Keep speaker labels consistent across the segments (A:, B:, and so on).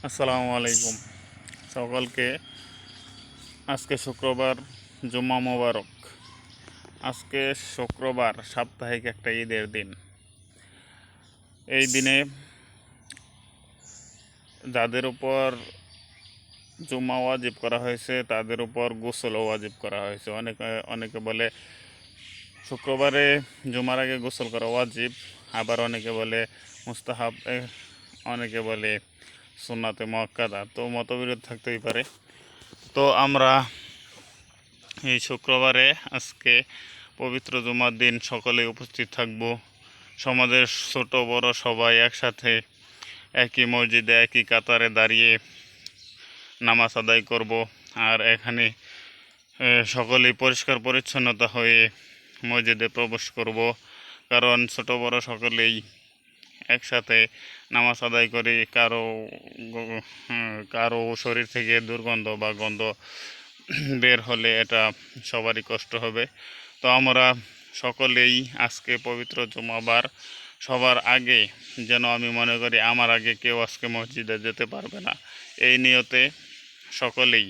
A: আসসালামু আলাইকুম সকলকে। আজকে শুক্রবার, জুম্মা মোবারক। আজকে শুক্রবার, সাপ্তাহিক একটা ঈদের দিন। এই দিনে যাদের উপর জুম্মা ওয়াজিব করা হয়েছে তাদের উপর গোসল ওয়াজিব করা হয়েছে। অনেকে বলে শুক্রবারে জুমার আগে গোসল করা ওয়াজিব, আবার অনেকে বলে মুস্তাহাব, অনেকে বলে সুন্নাতে মুআক্কাদা। তো মতবিরোধ থাকতেই পারে। তো আমরা এই শুক্রবারে আজকে পবিত্র জুমার দিন সকলে উপস্থিত থাকব। সমাজের ছোট বড় সবাই একসাথে একই মসজিদে একই কাতারে দাঁড়িয়ে নামাজ আদায় করব। আর এখানে সকলেই পরিষ্কার পরিচ্ছন্নতা হয়ে মসজিদে প্রবেশ করব, কারণ ছোট বড় সকলেই একসাথে নামাজ আদায় করে কারো শরীর থেকে দুর্গন্ধ বা গন্ধ বের হলে এটা সবারই কষ্ট হবে। তো আমরা সকলেই আজকে পবিত্র জুমাবার সবার আগে, যেন আমি মনে করি আমার আগে কেউ আজকে মসজিদে যেতে পারবে না, এই নিয়তে সকলেই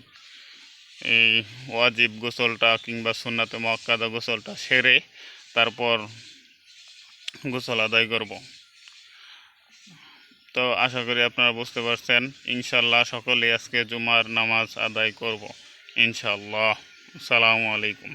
A: এই ওয়াজিব গোসলটা কিংবা সুন্নাতে মুআক্কাদা গোসলটা সেরে তারপর গোসল আদায় করব। তো আশা করি আপনারা বুঝতে পারছেন। ইনশাল্লাহ সকলেই আজকে জুমার নামাজ আদায় করব ইনশাল্লাহ। আসসালামু আলাইকুম।